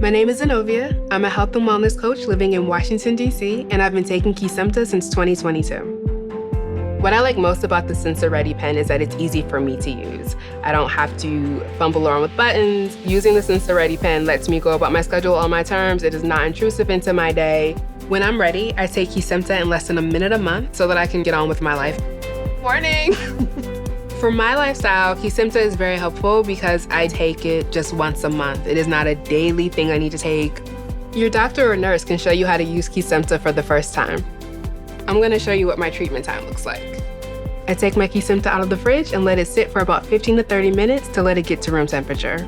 My name is Zenovia. I'm a health and wellness coach living in Washington, D.C., and I've been taking KESIMPTA since 2022. What I like most about the Sensor Ready pen is that it's easy for me to use. I don't have to fumble around with buttons. Using the Sensor Ready pen lets me go about my schedule on my terms. It is not intrusive into my day. When I'm ready, I take KESIMPTA in less than a minute a month so that I can get on with my life. Morning! For my lifestyle, KESIMPTA is very helpful because I take it just once a month. It is not a daily thing I need to take. Your doctor or nurse can show you how to use KESIMPTA for the first time. I'm gonna show you what my treatment time looks like. I take my KESIMPTA out of the fridge and let it sit for about 15 to 30 minutes to let it get to room temperature.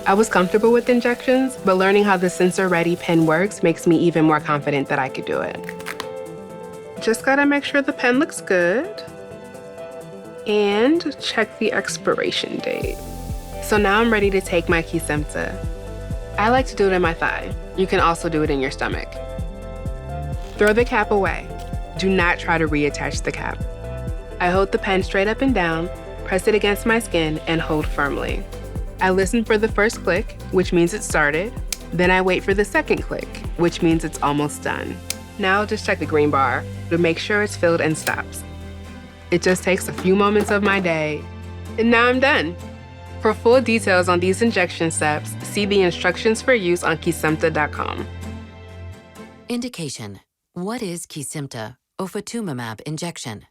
I was comfortable with injections, but learning how the Sensor Ready pen works makes me even more confident that I could do it. Just gotta make sure the pen looks good and check the expiration date. So now I'm ready to take my KESIMPTA. I like to do it in my thigh. You can also do it in your stomach. Throw the cap away. Do not try to reattach the cap. I hold the pen straight up and down, press it against my skin, and hold firmly. I listen for the first click, which means it started. Then I wait for the second click, which means it's almost done. Now I'll just check the green bar to make sure it's filled and stops. It just takes a few moments of my day, and now I'm done. For full details on these injection steps, see the instructions for use on KESIMPTA.com. Indication. What is KESIMPTA, ofatumumab injection?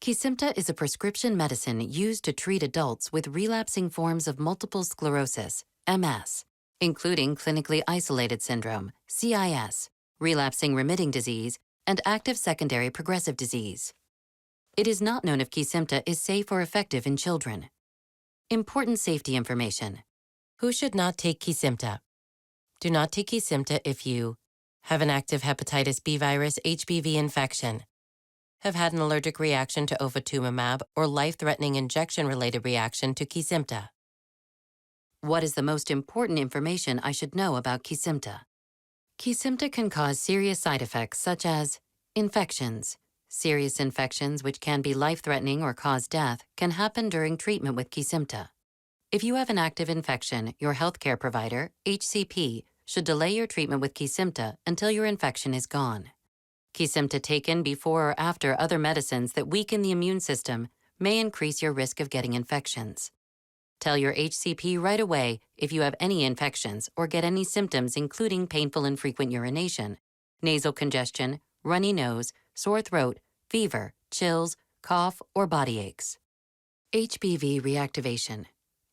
KESIMPTA is a prescription medicine used to treat adults with relapsing forms of multiple sclerosis, MS, including clinically isolated syndrome, CIS, relapsing remitting disease, and active secondary progressive disease. It is not known if KESIMPTA is safe or effective in children. Important safety information. Who should not take KESIMPTA? Do not take KESIMPTA if you have an active hepatitis B virus HBV infection, have had an allergic reaction to ofatumumab or life-threatening injection-related reaction to KESIMPTA. What is the most important information I should know about KESIMPTA? KESIMPTA can cause serious side effects such as infections. Serious infections, which can be life-threatening or cause death, can happen during treatment with KESIMPTA. If you have an active infection, your healthcare provider, HCP, should delay your treatment with KESIMPTA until your infection is gone. KESIMPTA taken before or after other medicines that weaken the immune system may increase your risk of getting infections. Tell your HCP right away if you have any infections or get any symptoms including painful and frequent urination, nasal congestion, runny nose, sore throat, fever, chills, cough, or body aches. HBV reactivation.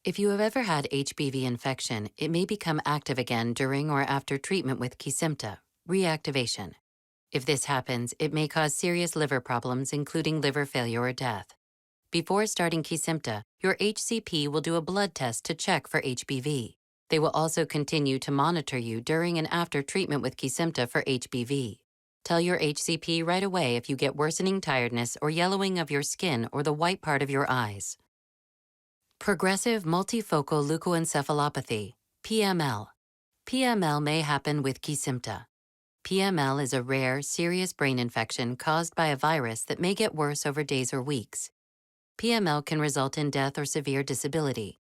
If you have ever had HBV infection, it may become active again during or after treatment with KESIMPTA, reactivation. If this happens, it may cause serious liver problems, including liver failure or death. Before starting KESIMPTA, your HCP will do a blood test to check for HBV. They will also continue to monitor you during and after treatment with KESIMPTA for HBV. Tell your HCP right away if you get worsening tiredness or yellowing of your skin or the white part of your eyes. Progressive multifocal leukoencephalopathy, PML. PML may happen with KESIMPTA. PML is a rare, serious brain infection caused by a virus that may get worse over days or weeks. PML can result in death or severe disability.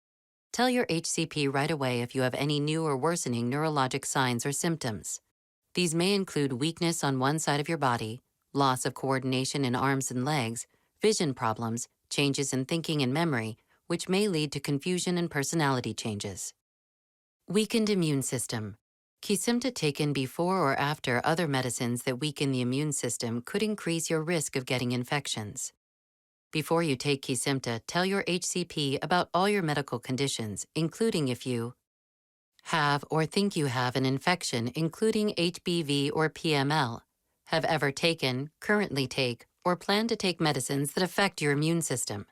Tell your HCP right away if you have any new or worsening neurologic signs or symptoms. These may include weakness on one side of your body, loss of coordination in arms and legs, vision problems, changes in thinking and memory, which may lead to confusion and personality changes. Weakened immune system. KESIMPTA taken before or after other medicines that weaken the immune system could increase your risk of getting infections. Before you take KESIMPTA, tell your HCP about all your medical conditions, including if you have or think you have an infection, including HBV or PML, have ever taken, currently take, or plan to take medicines that affect your immune system.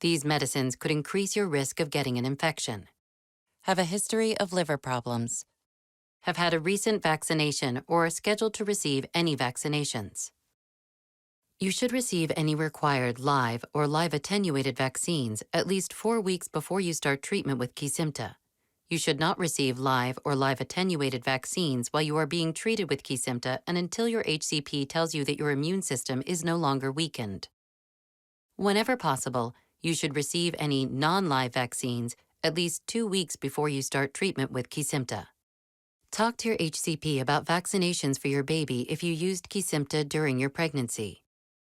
These medicines could increase your risk of getting an infection. Have a history of liver problems. Have had a recent vaccination or are scheduled to receive any vaccinations. You should receive any required live or live attenuated vaccines at least 4 weeks before you start treatment with KESIMPTA. You should not receive live or live attenuated vaccines while you are being treated with KESIMPTA and until your HCP tells you that your immune system is no longer weakened. Whenever possible, you should receive any non-live vaccines at least 2 weeks before you start treatment with KESIMPTA. Talk to your HCP about vaccinations for your baby if you used KESIMPTA during your pregnancy.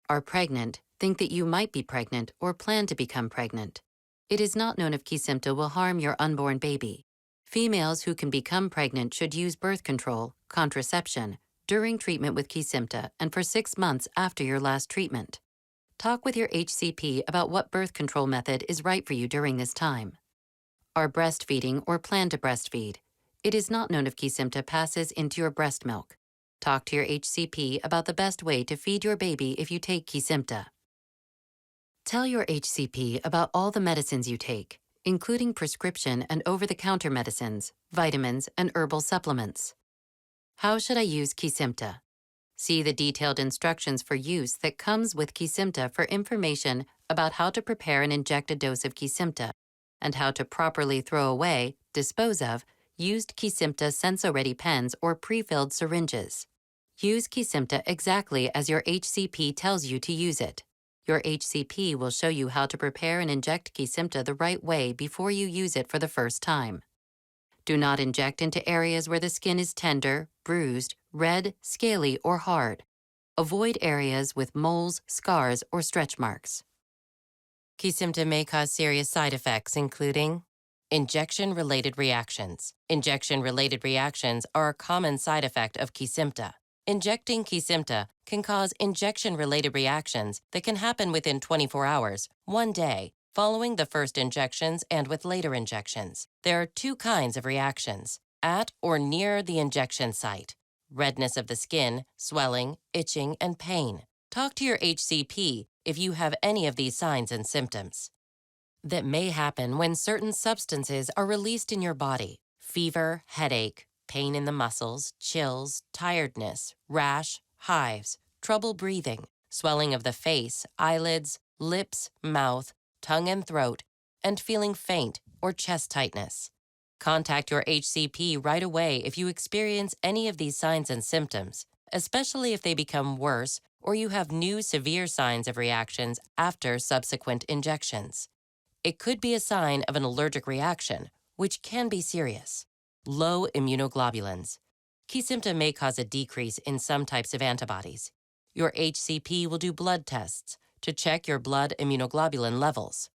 Are pregnant, think that you might be pregnant, or plan to become pregnant. It is not known if KESIMPTA will harm your unborn baby. Females who can become pregnant should use birth control, contraception, during treatment with KESIMPTA and for 6 months after your last treatment. Talk with your HCP about what birth control method is right for you during this time. Are breastfeeding or plan to breastfeed. It is not known if KESIMPTA passes into your breast milk. Talk to your HCP about the best way to feed your baby if you take KESIMPTA. Tell your HCP about all the medicines you take, including prescription and over-the-counter medicines, vitamins, and herbal supplements. How should I use KESIMPTA? See the detailed instructions for use that comes with KESIMPTA for information about how to prepare and inject a dose of KESIMPTA and how to properly throw away, dispose of, used KESIMPTA Senso-Ready pens or pre-filled syringes. Use KESIMPTA exactly as your HCP tells you to use it. Your HCP will show you how to prepare and inject KESIMPTA the right way before you use it for the first time. Do not inject into areas where the skin is tender, bruised, red, scaly, or hard. Avoid areas with moles, scars, or stretch marks. KESIMPTA may cause serious side effects, including injection-related reactions. Injection-related reactions are a common side effect of KESIMPTA. Injecting KESIMPTA can cause injection-related reactions that can happen within 24 hours, 1 day, following the first injections and with later injections. There are 2 kinds of reactions: at or near the injection site. Redness of the skin, swelling, itching, and pain. Talk to your HCP if you have any of these signs and symptoms. That may happen when certain substances are released in your body: fever, headache, pain in the muscles, chills, tiredness, rash, hives, trouble breathing, swelling of the face, eyelids, lips, mouth, tongue and throat, and feeling faint or chest tightness. Contact your HCP right away if you experience any of these signs and symptoms, especially if they become worse or you have new severe signs of reactions after subsequent injections. It could be a sign of an allergic reaction, which can be serious. Low immunoglobulins. KESIMPTA may cause a decrease in some types of antibodies. Your HCP will do blood tests to check your blood immunoglobulin levels.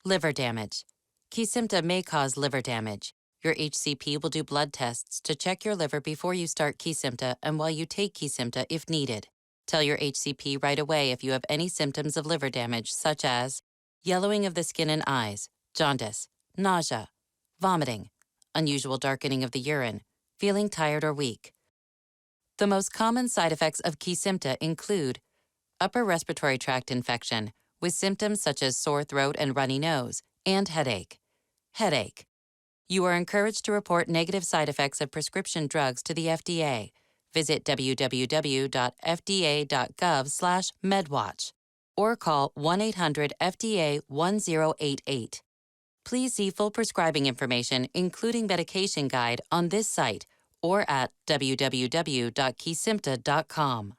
Liver damage. KESIMPTA may cause liver damage. Your HCP will do blood tests to check your liver before you start KESIMPTA and while you take KESIMPTA if needed. Tell your HCP right away if you have any symptoms of liver damage, such as yellowing of the skin and eyes, jaundice, nausea, vomiting, unusual darkening of the urine, feeling tired or weak. The most common side effects of KESIMPTA include upper respiratory tract infection with symptoms such as sore throat and runny nose, and headache. Headache. You are encouraged to report negative side effects of prescription drugs to the FDA. Visit www.fda.gov/medwatch or call 1-800-FDA-1088. Please see full prescribing information, including medication guide, on this site or at www.kesimpta.com.